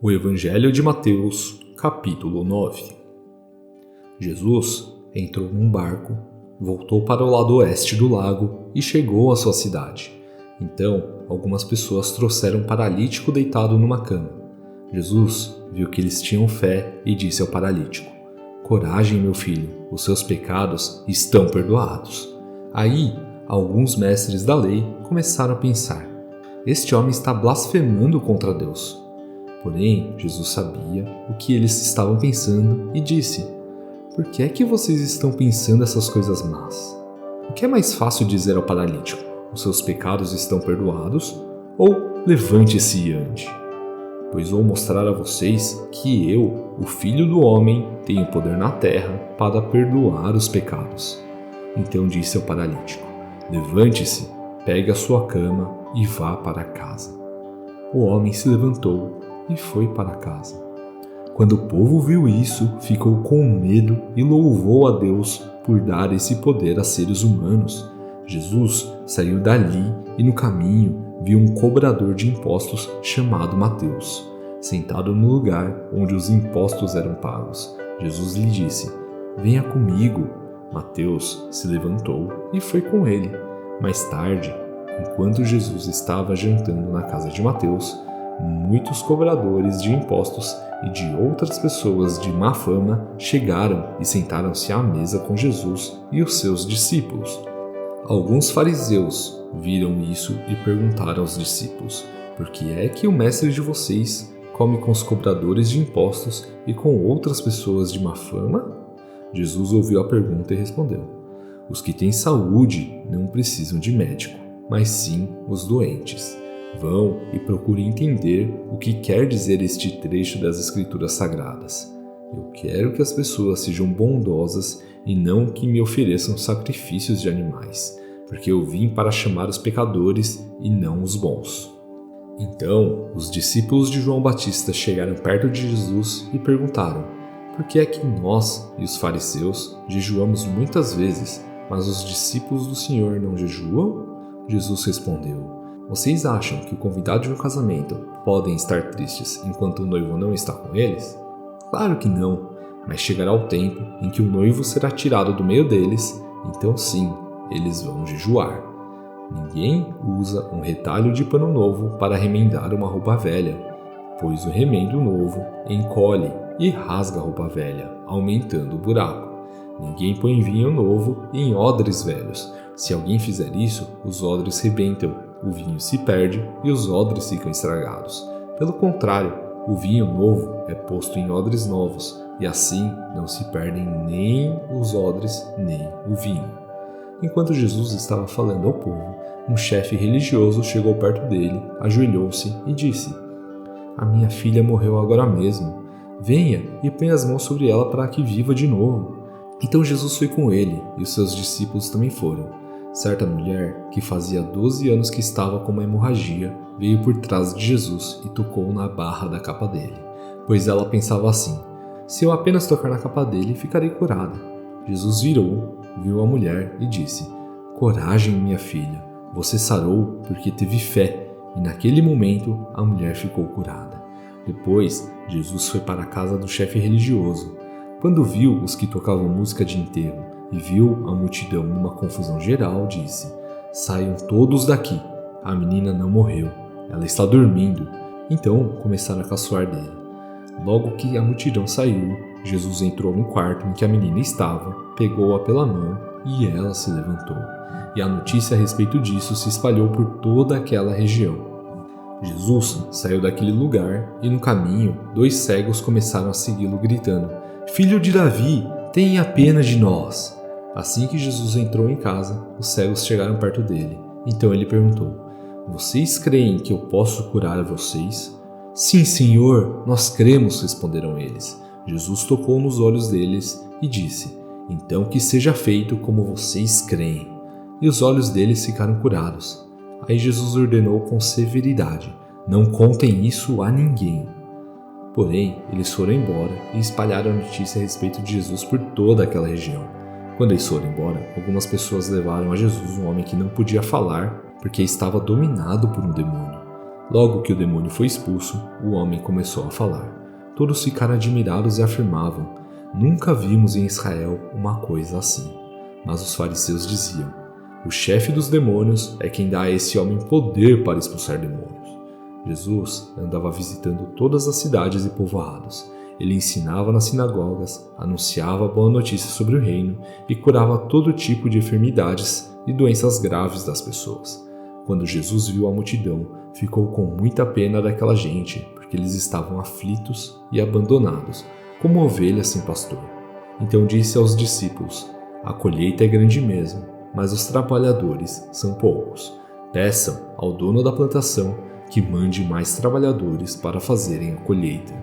O Evangelho de Mateus, capítulo 9. Jesus entrou num barco, voltou para o lado oeste do lago e chegou à sua cidade. Então, algumas pessoas trouxeram um paralítico deitado numa cama. Jesus viu que eles tinham fé e disse ao paralítico: "Coragem, meu filho, os seus pecados estão perdoados." Aí, alguns mestres da lei começaram a pensar: "Este homem está blasfemando contra Deus." Porém, Jesus sabia o que eles estavam pensando e disse: "Por que é que vocês estão pensando essas coisas más? O que é mais fácil dizer ao paralítico: os seus pecados estão perdoados? Ou levante-se e ande? Pois vou mostrar a vocês que eu, o Filho do Homem, tenho poder na terra para perdoar os pecados." Então disse ao paralítico: "Levante-se, pegue a sua cama e vá para casa." O homem se levantou e foi para casa. Quando o povo viu isso, ficou com medo e louvou a Deus por dar esse poder a seres humanos. Jesus saiu dali e no caminho viu um cobrador de impostos chamado Mateus, sentado no lugar onde os impostos eram pagos. Jesus lhe disse: "Venha comigo." Mateus se levantou e foi com ele. Mais tarde, enquanto Jesus estava jantando na casa de Mateus, muitos cobradores de impostos e de outras pessoas de má fama chegaram e sentaram-se à mesa com Jesus e os seus discípulos. Alguns fariseus viram isso e perguntaram aos discípulos: "Por que é que o mestre de vocês come com os cobradores de impostos e com outras pessoas de má fama?" Jesus ouviu a pergunta e respondeu: "Os que têm saúde não precisam de médico, mas sim os doentes. Vão e procurem entender o que quer dizer este trecho das Escrituras Sagradas. Eu quero que as pessoas sejam bondosas e não que me ofereçam sacrifícios de animais, porque eu vim para chamar os pecadores e não os bons." Então, os discípulos de João Batista chegaram perto de Jesus e perguntaram: "Por que é que nós e os fariseus jejuamos muitas vezes, mas os discípulos do Senhor não jejuam?" Jesus respondeu: "Vocês acham que o convidado de um casamento podem estar tristes enquanto o noivo não está com eles? Claro que não, mas chegará o tempo em que o noivo será tirado do meio deles, então sim, eles vão jejuar. Ninguém usa um retalho de pano novo para remendar uma roupa velha, pois o remendo novo encolhe e rasga a roupa velha, aumentando o buraco. Ninguém põe vinho novo em odres velhos. Se alguém fizer isso, os odres rebentam, o vinho se perde e os odres ficam estragados. Pelo contrário, o vinho novo é posto em odres novos, e assim não se perdem nem os odres nem o vinho." Enquanto Jesus estava falando ao povo, um chefe religioso chegou perto dele, ajoelhou-se e disse: "A minha filha morreu agora mesmo. Venha e ponha as mãos sobre ela para que viva de novo." Então Jesus foi com ele e os seus discípulos também foram. Certa mulher, que fazia 12 anos que estava com uma hemorragia, veio por trás de Jesus e tocou na barra da capa dele, pois ela pensava assim: "Se eu apenas tocar na capa dele, ficarei curada." Jesus virou, viu a mulher e disse: "Coragem, minha filha, você sarou porque teve fé." E naquele momento a mulher ficou curada. Depois, Jesus foi para a casa do chefe religioso. Quando viu os que tocavam música de enterro e viu a multidão numa confusão geral, disse: "Saiam todos daqui, a menina não morreu, ela está dormindo." Então começaram a caçoar dele. Logo que a multidão saiu, Jesus entrou no quarto em que a menina estava, pegou-a pela mão e ela se levantou. E a notícia a respeito disso se espalhou por toda aquela região. Jesus saiu daquele lugar e no caminho 2 cegos começaram a segui-lo gritando: "Filho de Davi, tenha pena de nós." Assim que Jesus entrou em casa, os cegos chegaram perto dele. Então ele perguntou: "Vocês creem que eu posso curar vocês?" "Sim, Senhor, nós cremos", responderam eles. Jesus tocou nos olhos deles e disse: "Então que seja feito como vocês creem." E os olhos deles ficaram curados. Aí Jesus ordenou com severidade: "Não contem isso a ninguém." Porém, eles foram embora e espalharam a notícia a respeito de Jesus por toda aquela região. Quando eles foram embora, algumas pessoas levaram a Jesus um homem que não podia falar porque estava dominado por um demônio. Logo que o demônio foi expulso, o homem começou a falar. Todos ficaram admirados e afirmavam: nunca vimos em Israel uma coisa assim. Mas os fariseus diziam: o chefe dos demônios é quem dá a esse homem poder para expulsar demônios. Jesus andava visitando todas as cidades e povoados. Ele ensinava nas sinagogas, anunciava a boa notícia sobre o reino e curava todo tipo de enfermidades e doenças graves das pessoas. Quando Jesus viu a multidão, ficou com muita pena daquela gente, porque eles estavam aflitos e abandonados, como ovelhas sem pastor. Então disse aos discípulos: a colheita é grande mesmo, mas os trabalhadores são poucos. Peçam ao dono da plantação que mande mais trabalhadores para fazerem a colheita.